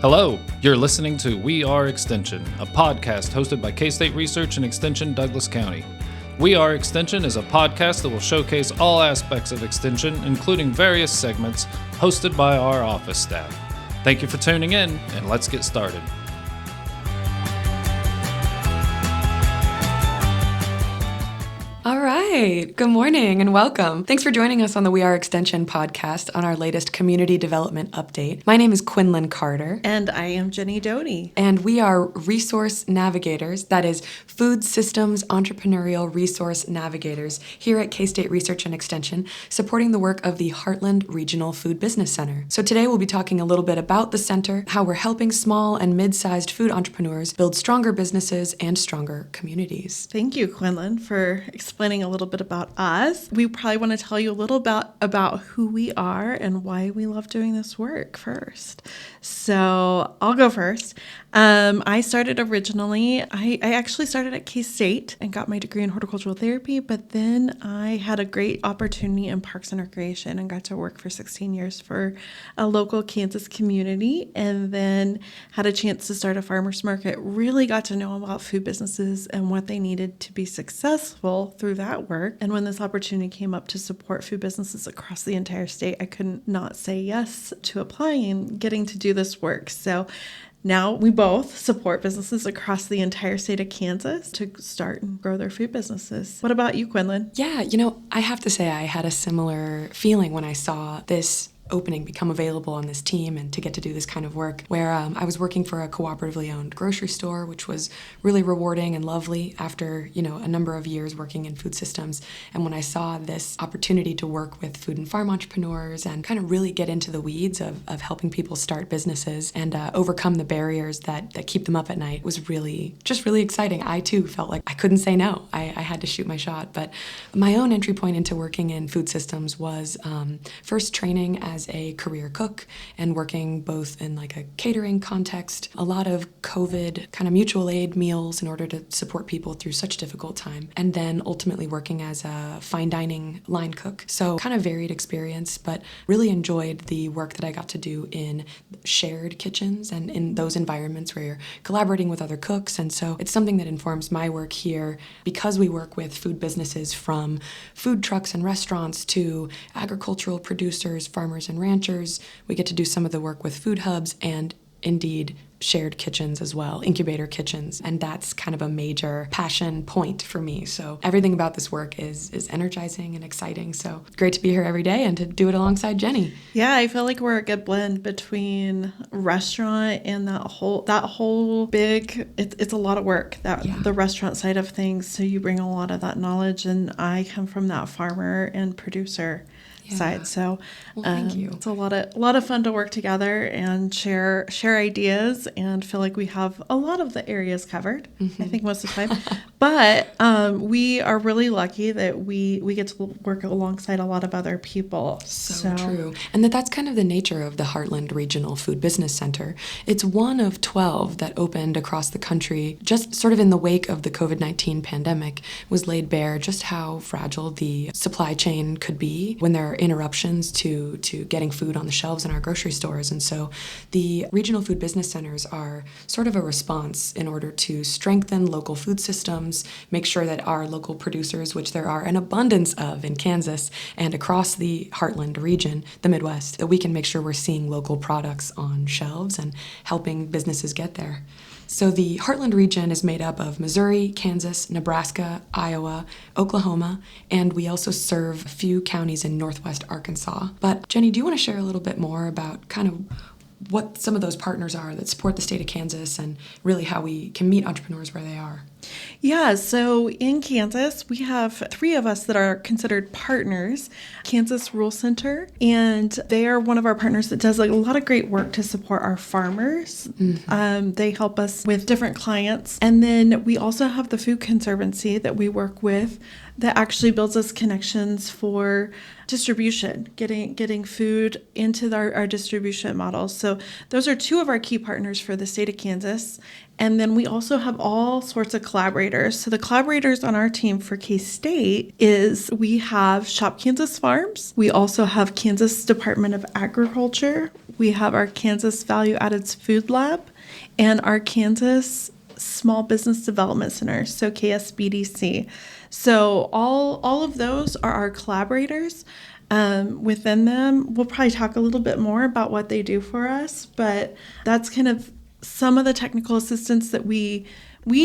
Hello, you're listening to We Are Extension, a podcast hosted by K-State Research and Extension Douglas County. We Are Extension is a podcast that will showcase all aspects of Extension, including various segments, hosted by our office staff. Thank you for tuning in, and let's get started. All right. Good morning and welcome. Thanks for joining us on the We Are Extension podcast on our latest community development update. My name is Quinlan Carttar. And I am Jenny Doty. And we are Resource Navigators, that is Food Systems Entrepreneurial Resource Navigators here at K-State Research and Extension, supporting the work of the Heartland Regional Food Business Center. So today we'll be talking a little bit about the center, how we're helping small and mid-sized food entrepreneurs build stronger businesses and stronger communities. Thank you, Quinlan, for explaining a little bit about us. We probably want to tell you a little about who we are and why we love doing this work first. So I'll go first. I started originally, I actually started at K-State and got my degree in horticultural therapy, but then I had a great opportunity in Parks and Recreation and got to work for 16 years for a local Kansas community, and then had a chance to start a farmer's market. Really got to know about food businesses and what they needed to be successful through that work. And when this opportunity came up to support food businesses across the entire state, I couldn't not say yes to applying and getting to do this work. So now we both support businesses across the entire state of Kansas to start and grow their food businesses. What about you, Quinlan? Yeah, I have to say I had a similar feeling when I saw this opening become available on this team and to get to do this kind of work, where I was working for a cooperatively owned grocery store, which was really rewarding and lovely after, a number of years working in food systems. And when I saw this opportunity to work with food and farm entrepreneurs and kind of really get into the weeds of helping people start businesses and overcome the barriers that keep them up at night was really exciting. I too felt like I couldn't say no. I had to shoot my shot. But my own entry point into working in food systems was first training as a career cook and working both in like a catering context, a lot of COVID kind of mutual aid meals in order to support people through such difficult time, and then ultimately working as a fine dining line cook. So kind of varied experience, but really enjoyed the work that I got to do in shared kitchens and in those environments where you're collaborating with other cooks. And so it's something that informs my work here because we work with food businesses from food trucks and restaurants to agricultural producers, farmers and ranchers. We get to do some of the work with food hubs and indeed shared kitchens as well, incubator kitchens. And that's kind of a major passion point for me. So everything about this work is energizing and exciting. So great to be here every day and to do it alongside Jenny. Yeah, I feel like we're a good blend between restaurant and that whole big, it's a lot of work, the restaurant side of things. So you bring a lot of that knowledge, and I come from that farmer and producer side. So thank you. It's a lot of fun to work together and share ideas, and feel like we have a lot of the areas covered. Mm-hmm. I think most of the time. But we are really lucky that we get to work alongside a lot of other people. So true. And that's kind of the nature of the Heartland Regional Food Business Center. It's one of 12 that opened across the country just sort of in the wake of the COVID-19 pandemic. Was laid bare just how fragile the supply chain could be when there are interruptions to getting food on the shelves in our grocery stores. And so the regional food business centers are sort of a response in order to strengthen local food systems, make sure that our local producers, which there are an abundance of in Kansas and across the Heartland region, the Midwest, that we can make sure we're seeing local products on shelves and helping businesses get there. So the Heartland region is made up of Missouri, Kansas, Nebraska, Iowa, Oklahoma, and we also serve a few counties in northwest Arkansas. But Jenny, do you want to share a little bit more about kind of what some of those partners are that support the state of Kansas and really how we can meet entrepreneurs where they are? Yeah, so in Kansas, we have 3 of us that are considered partners, Kansas Rural Center, and they are one of our partners that does a lot of great work to support our farmers. Mm-hmm. They help us with different clients. And then we also have the Food Conservancy that we work with that actually builds us connections for distribution, getting food into our distribution models. So those are 2 of our key partners for the state of Kansas. And then we also have all sorts of collaborators. So the collaborators on our team for K-State is we have Shop Kansas Farms. We also have Kansas Department of Agriculture. We have our Kansas Value Added Food Lab and our Kansas Small Business Development Center, so KSBDC. So all of those are our collaborators. Within them, we'll probably talk a little bit more about what they do for us, but that's kind of some of the technical assistance that we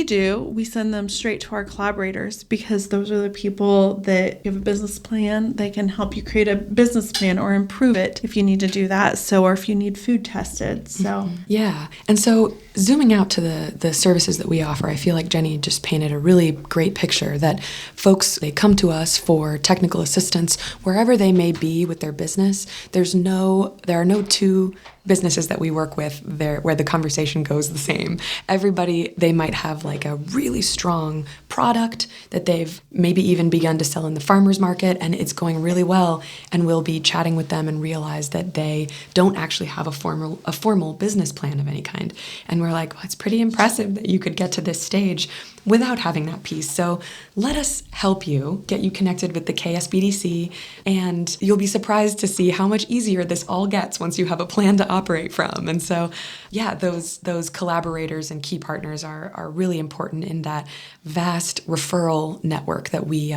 do. We send them straight to our collaborators because those are the people that you have a business plan. They can help you create a business plan or improve it if you need to do that. So, or if you need food tested. So, yeah. And so zooming out to the services that we offer, I feel like Jenny just painted a really great picture that folks, they come to us for technical assistance wherever they may be with their business. There are no two businesses that we work with there where the conversation goes the same. Everybody, they might have like a really strong product that they've maybe even begun to sell in the farmer's market and it's going really well, and we'll be chatting with them and realize that they don't actually have a formal business plan of any kind. And we're like, well, it's pretty impressive that you could get to this stage without having that piece. So let us help you, get you connected with the KSBDC, and you'll be surprised to see how much easier this all gets once you have a plan to operate from. And so, yeah, those collaborators and key partners are really important in that vast referral network that we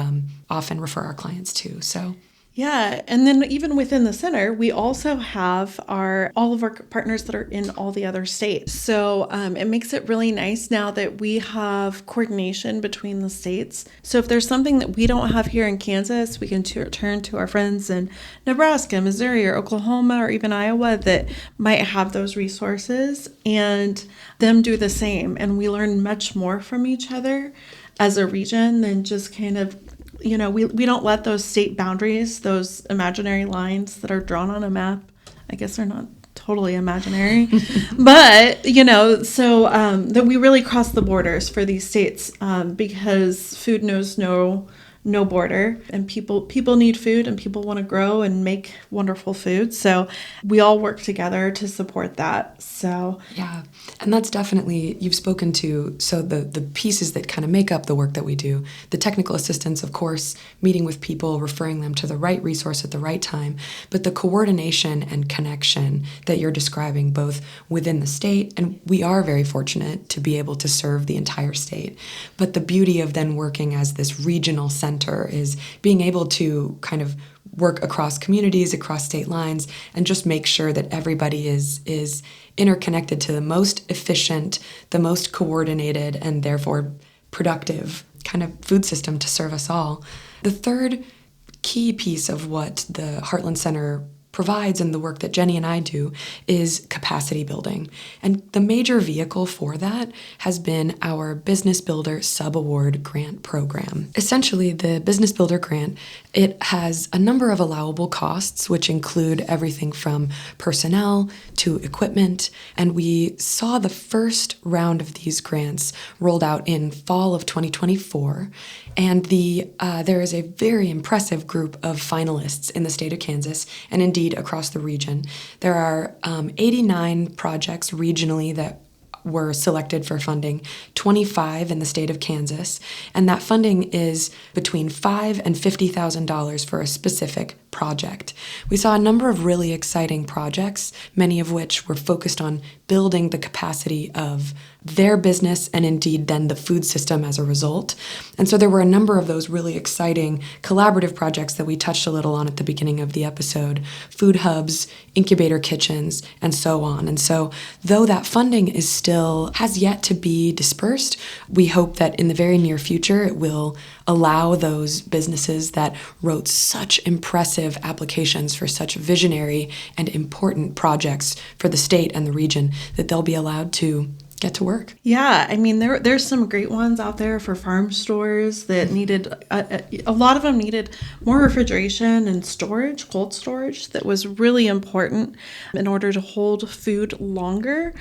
often refer our clients to. So. Yeah, and then even within the center, we also have all of our partners that are in all the other states. So it makes it really nice now that we have coordination between the states. So if there's something that we don't have here in Kansas, we can turn to our friends in Nebraska, Missouri, or Oklahoma, or even Iowa that might have those resources, and them do the same. And we learn much more from each other as a region than just kind of, we don't let those state boundaries, those imaginary lines that are drawn on a map, I guess they're not totally imaginary, but, so that we really cross the borders for these states because food knows no border, and people need food, and people want to grow and make wonderful food. So we all work together to support that. So yeah, and that's definitely, you've spoken to, so the pieces that kind of make up the work that we do, the technical assistance, of course, meeting with people, referring them to the right resource at the right time, but the coordination and connection that you're describing both within the state, and we are very fortunate to be able to serve the entire state, but the beauty of then working as this regional center is being able to kind of work across communities, across state lines, and just make sure that everybody is interconnected to the most efficient, the most coordinated, and therefore productive kind of food system to serve us all. The third key piece of what the Heartland Center provides and the work that Jenny and I do is capacity building. And the major vehicle for that has been our Business Builder Sub-Award Grant Program. Essentially, the Business Builder Grant, it has a number of allowable costs, which include everything from personnel to equipment. And we saw the first round of these grants rolled out in fall of 2024. And there is a very impressive group of finalists in the state of Kansas, and indeed across the region. There are 89 projects regionally that were selected for funding, 25 in the state of Kansas, and that funding is between $5,000 and $50,000 for a specific project. We saw a number of really exciting projects, many of which were focused on building the capacity of their business and indeed then the food system as a result. And so there were a number of those really exciting collaborative projects that we touched a little on at the beginning of the episode, food hubs, incubator kitchens, and so on. And so though that funding has yet to be dispersed, we hope that in the very near future it will allow those businesses that wrote such impressive applications for such visionary and important projects for the state and the region, that they'll be allowed to get to work. Yeah, I mean, there's some great ones out there for farm stores that needed, a lot of them needed more refrigeration and storage, cold storage, that was really important in order to hold food longer.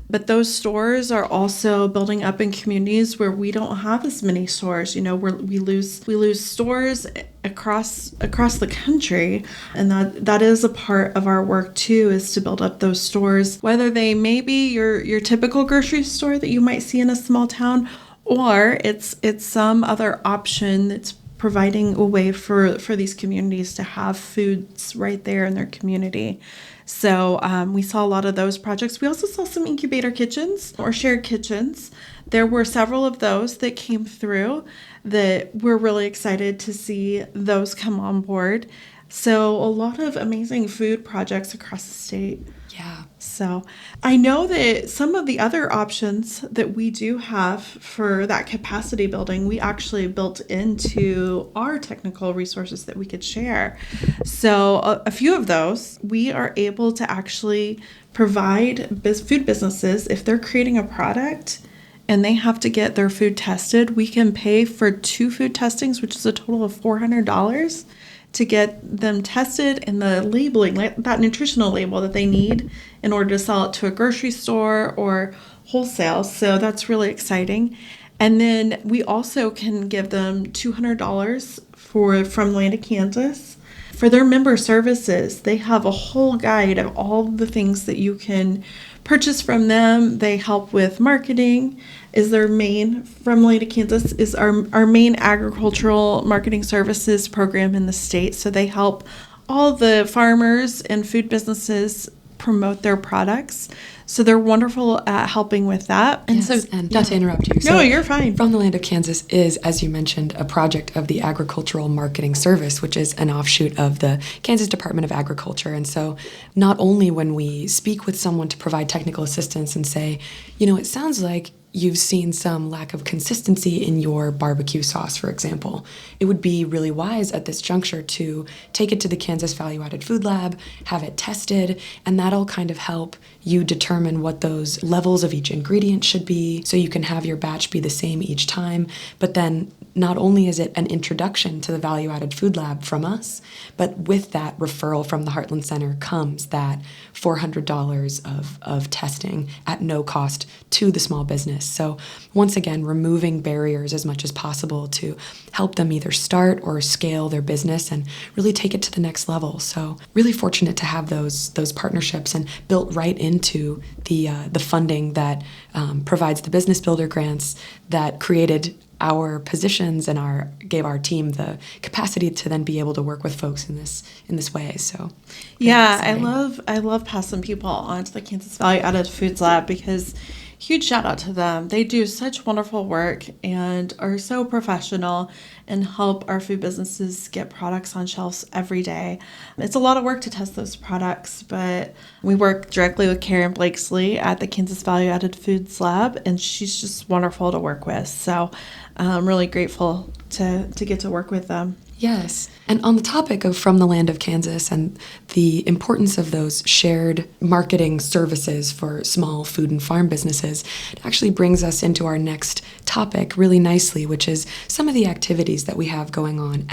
But those stores are also building up in communities where we don't have as many stores. We lose stores across the country, and that is a part of our work too, is to build up those stores, whether they may be your typical grocery store that you might see in a small town, or it's some other option that's providing a way for these communities to have foods right there in their community. So we saw a lot of those projects. We also saw some incubator kitchens or shared kitchens. There were several of those that came through that we're really excited to see those come on board. So a lot of amazing food projects across the state. Yeah. So I know that some of the other options that we do have for that capacity building, we actually built into our technical resources that we could share. So a few of those, we are able to actually provide food businesses, if they're creating a product and they have to get their food tested, we can pay for 2 food testings, which is a total of $400. To get them tested and the labeling, that nutritional label that they need in order to sell it to a grocery store or wholesale. So that's really exciting. And then we also can give them $200 from Land of Kansas for their member services. They have a whole guide of all the things that you can purchase from them. They help with marketing. Is their main, from Land of Kansas, is our main agricultural marketing services program in the state. So they help all the farmers and food businesses promote their products. So they're wonderful at helping with that. And yes, so, and not to interrupt you. No, you're fine. From the Land of Kansas is, as you mentioned, a project of the Agricultural Marketing Service, which is an offshoot of the Kansas Department of Agriculture. And so not only when we speak with someone to provide technical assistance and say, it sounds like you've seen some lack of consistency in your barbecue sauce, for example, it would be really wise at this juncture to take it to the Kansas Value Added Food Lab, have it tested, and that'll kind of help you determine what those levels of each ingredient should be so you can have your batch be the same each time. But then not only is it an introduction to the Value Added Food Lab from us, but with that referral from the Heartland Center comes that $400 of testing at no cost to the small business. So once again, removing barriers as much as possible to help them either start or scale their business and really take it to the next level. So really fortunate to have those partnerships and built right into the funding that provides the business builder grants that created our positions and gave our team the capacity to then be able to work with folks in this way. So yeah, I love passing people on to the Kansas Value Added Foods Lab because huge shout out to them. They do such wonderful work and are so professional and help our food businesses get products on shelves every day. It's a lot of work to test those products, but we work directly with Karen Blakesley at the Kansas Value Added Foods Lab, and she's just wonderful to work with. So I'm really grateful to get to work with them. Yes. And on the topic of From the Land of Kansas and the importance of those shared marketing services for small food and farm businesses, it actually brings us into our next topic really nicely, which is some of the activities that we have going on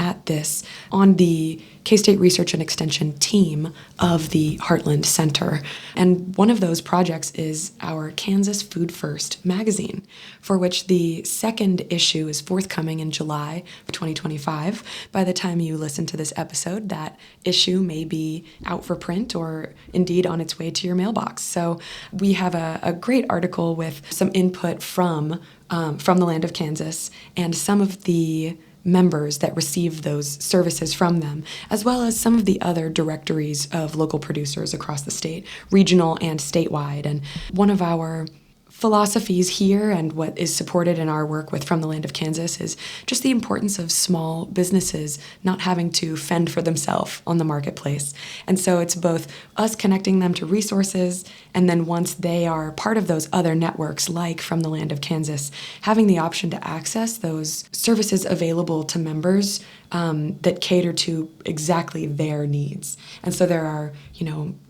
the K-State Research and Extension team of the Heartland Center. And one of those projects is our Kansas Food First magazine, for which the second issue is forthcoming in July of 2025. By the time you listen to this episode, that issue may be out for print or indeed on its way to your mailbox. So we have a great article with some input from the Land of Kansas and some of the members that receive those services from them, as well as some of the other directories of local producers across the state, regional and statewide. And one of our philosophies here and what is supported in our work with From the Land of Kansas is just the importance of small businesses not having to fend for themselves on the marketplace. And so it's both us connecting them to resources, and then once they are part of those other networks like From the Land of Kansas, having the option to access those services available to members that cater to exactly their needs. And so there are,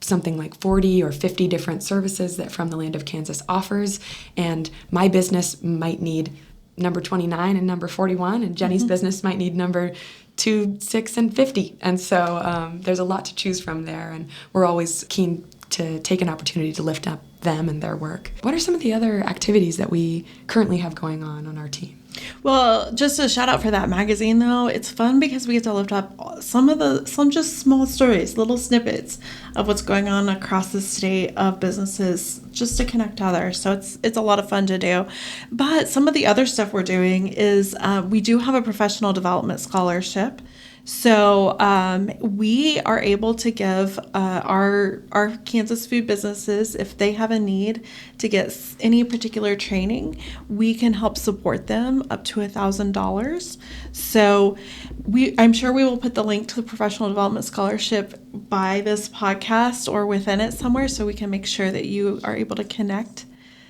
something like 40 or 50 different services that From the Land of Kansas offers, and my business might need number 29 and number 41, and Jenny's business might need number 2, 6, and 50. And so there's a lot to choose from there, and we're always keen to take an opportunity to lift up them and their work. What are some of the other activities that we currently have going on our team? Well, just a shout out for that magazine though. It's fun because we get to lift up some just small stories, little snippets of what's going on across the state of businesses just to connect others. So it's a lot of fun to do. But some of the other stuff we're doing is we do have a professional development scholarship. So we are able to give our Kansas food businesses, if they have a need to get any particular training, we can help support them up to $1,000. So I'm sure we will put the link to the Professional Development Scholarship by this podcast or within it somewhere, so we can make sure that you are able to connect.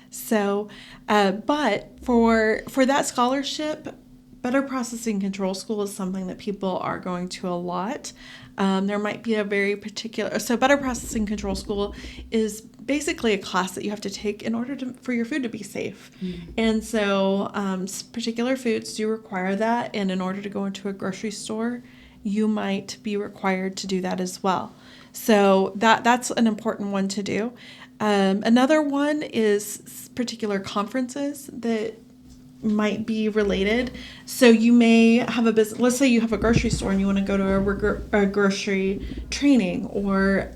So, but for that scholarship, Better Processing Control School is something that people are going to a lot. There might be a very particular, so Better Processing Control School is basically a class that you have to take in order for your food to be safe. And so particular foods do require that, and in order to go into a grocery store, you might be required to do that as well. So that's an important one to do. Another one is particular conferences that might be related. So you may have a business, let's say you have a grocery store and you want to go to a grocery training, or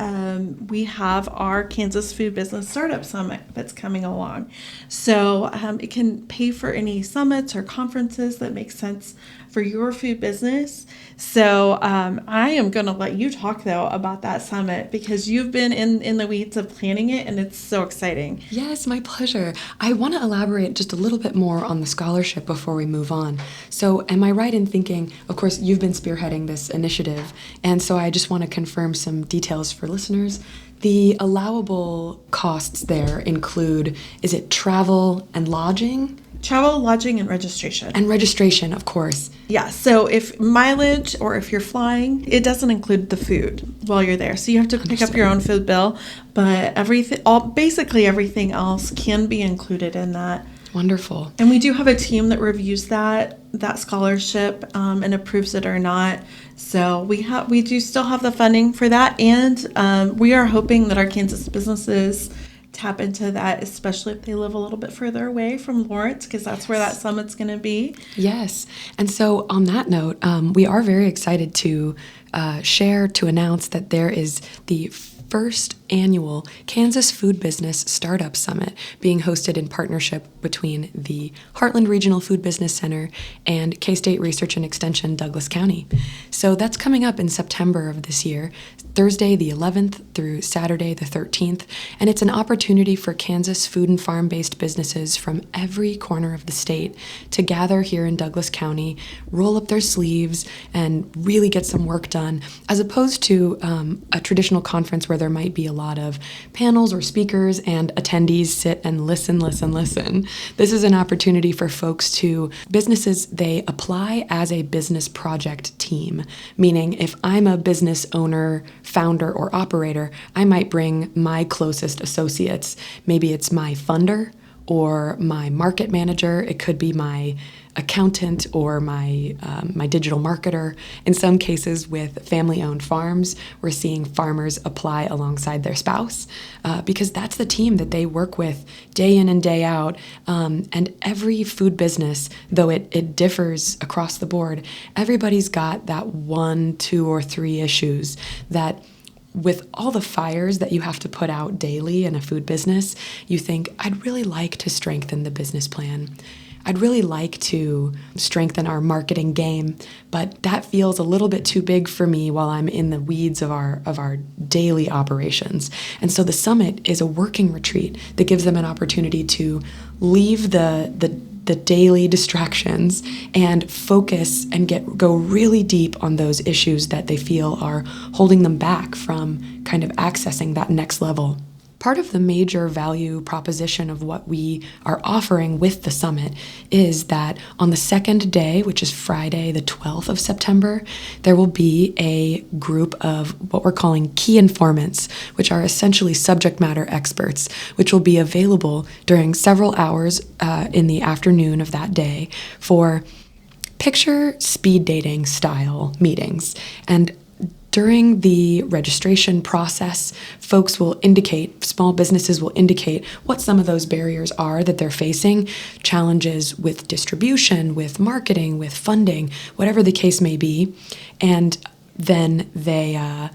we have our Kansas Food Business Startup Summit that's coming along. So it can pay for any summits or conferences that make sense for your food business. So I am going to let you talk, though, about that summit because you've been in the weeds of planning it, and it's so exciting. Yes, my pleasure. I want to elaborate just a little bit more on the scholarship before we move on. So am I right in thinking, of course, you've been spearheading this initiative, and so I just want to confirm some details for listeners. The allowable costs there include, is it travel and lodging? Travel, lodging, and registration. And registration, of course. Yeah, so if mileage or if you're flying, it doesn't include the food while you're there. So you have to pick up your own food bill, but basically everything else can be included in that. Wonderful. And we do have a team that reviews that scholarship and approves it or not. So we do still have the funding for that, and we are hoping that our Kansas businesses tap into that, especially if they live a little bit further away from Lawrence, because that's where that summit's going to be. Yes. And so on that note, we are very excited to announce that there is the first annual Kansas Food Business Startup Summit being hosted in partnership between the Heartland Regional Food Business Center and K-State Research and Extension Douglas County. So that's coming up in September of this year, Thursday the 11th through Saturday the 13th, and it's an opportunity for Kansas food and farm-based businesses from every corner of the state to gather here in Douglas County, roll up their sleeves, and really get some work done, as opposed to a traditional conference where there might be a lot of panels or speakers and attendees sit and listen. This is an opportunity for businesses, they apply as a business project team, meaning if I'm a business owner, founder, or operator, I might bring my closest associates. Maybe it's my funder or my market manager. It could be my accountant or my digital marketer. In some cases with family-owned farms, we're seeing farmers apply alongside their spouse because that's the team that they work with day in and day out. And every food business, though it differs across the board, everybody's got that 1, 2, or 3 issues that with all the fires that you have to put out daily in a food business, you think, I'd really like to strengthen the business plan. I'd really like to strengthen our marketing game, but that feels a little bit too big for me while I'm in the weeds of our daily operations. And so the summit is a working retreat that gives them an opportunity to leave the daily distractions and focus and go really deep on those issues that they feel are holding them back from kind of accessing that next level. Part of the major value proposition of what we are offering with the summit is that on the second day, which is Friday, the 12th of September, there will be a group of what we're calling key informants, which are essentially subject matter experts, which will be available during several hours in the afternoon of that day for picture speed dating style meetings. And During the registration process, small businesses will indicate what some of those barriers are that they're facing, challenges with distribution, with marketing, with funding, whatever the case may be. And then they,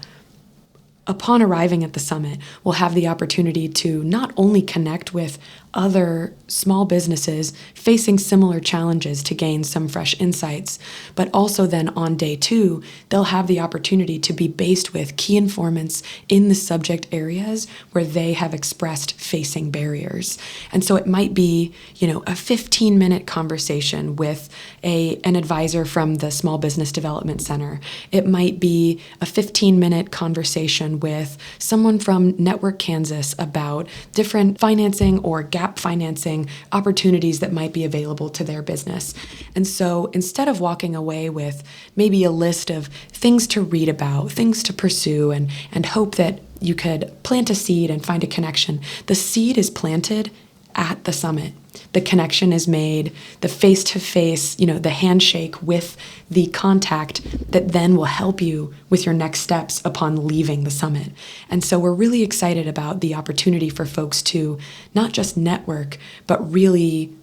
upon arriving at the summit, will have the opportunity to not only connect with other small businesses facing similar challenges to gain some fresh insights, but also then on day 2, they'll have the opportunity to be based with key informants in the subject areas where they have expressed facing barriers. And so it might be, a 15-minute conversation with an advisor from the Small Business Development Center. It might be a 15-minute conversation with someone from Network Kansas about different financing or gap financing opportunities that might be available to their business. And so instead of walking away with maybe a list of things to read about, things to pursue, and hope that you could plant a seed and find a connection, the seed is planted at the summit. The connection is made, the face-to-face, the handshake with the contact that then will help you with your next steps upon leaving the summit. And so we're really excited about the opportunity for folks to not just network, but really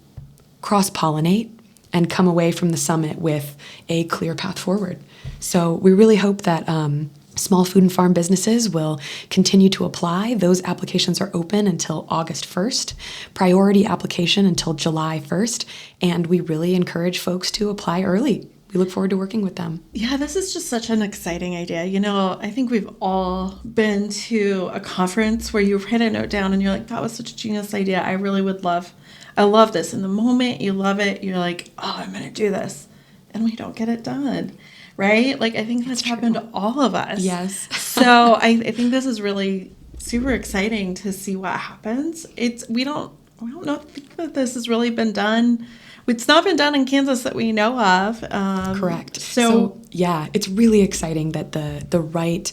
cross-pollinate and come away from the summit with a clear path forward. So we really hope that small food and farm businesses will continue to apply. Those applications are open until August 1st, priority application until July 1st, and we really encourage folks to apply early. We look forward to working with them. Yeah, this is just such an exciting idea. I think we've all been to a conference where you write a note down and you're like, that was such a genius idea. I love this. In the moment you love it, you're like, oh, I'm going to do this. And we don't get it done. Right? I think that's happened to all of us. Yes. So I think this is really super exciting to see what happens. We don't think that this has really been done. It's not been done in Kansas that we know of. Correct. So yeah, it's really exciting that the right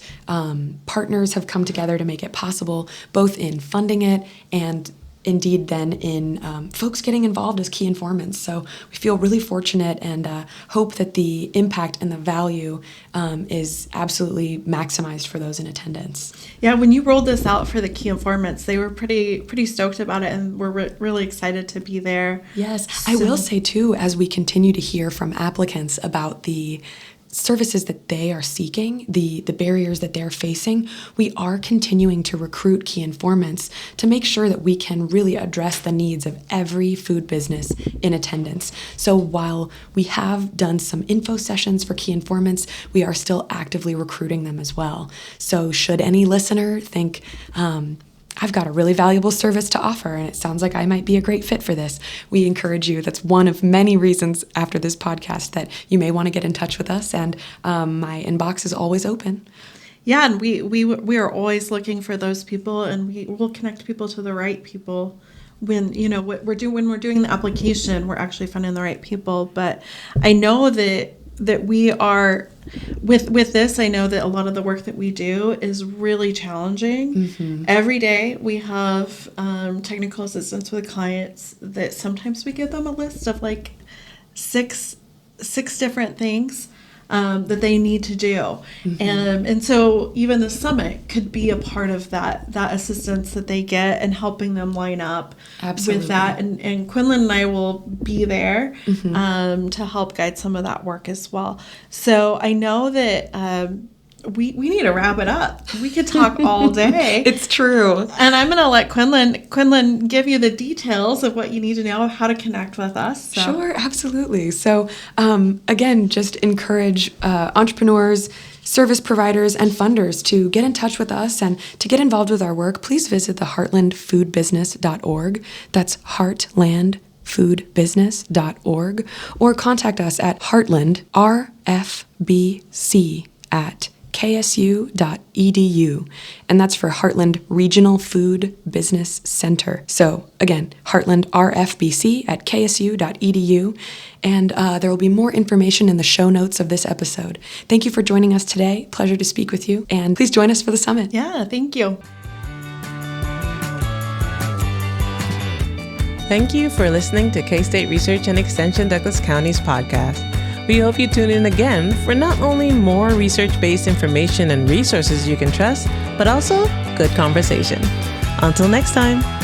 partners have come together to make it possible, both in funding it and indeed then in folks getting involved as key informants. So we feel really fortunate and hope that the impact and the value is absolutely maximized for those in attendance. Yeah, when you rolled this out for the key informants, they were pretty stoked about it and were really excited to be there. Yes, I will say too, as we continue to hear from applicants about the services that they are seeking, the barriers that they're facing, we are continuing to recruit key informants to make sure that we can really address the needs of every food business in attendance. So while we have done some info sessions for key informants, we are still actively recruiting them as well. So should any listener think, I've got a really valuable service to offer, and it sounds like I might be a great fit for this, we encourage you. That's one of many reasons after this podcast that you may want to get in touch with us, and my inbox is always open. Yeah, and we are always looking for those people, and we will connect people to the right people. When when we're doing the application, we're actually finding the right people. But I know that we are with this. I know that a lot of the work that we do is really challenging. Mm-hmm. Every day we have technical assistance with clients that sometimes we give them a list of like six different things that they need to do. Mm-hmm. And so even the summit could be a part of that assistance that they get and helping them line up. Absolutely. With that. And Quinlan and I will be there mm-hmm. To help guide some of that work as well. So I know that we need to wrap it up. We could talk all day. It's true. And I'm going to let Quinlan give you the details of what you need to know, how to connect with us. So. Sure, absolutely. So again, just encourage entrepreneurs, service providers, and funders to get in touch with us and to get involved with our work. Please visit the heartlandfoodbusiness.org. That's heartlandfoodbusiness.org, or contact us at Heartland RFBC at ksu.edu, and that's for Heartland Regional Food Business Center. So again, Heartland RFBC at ksu.edu, and there will be more information in the show notes of this episode. Thank you for joining us today. Pleasure to speak with you, and please join us for the summit. Yeah, thank you. Thank you for listening to K-State Research and Extension Douglas County's podcast. We hope you tune in again for not only more research-based information and resources you can trust, but also good conversation. Until next time.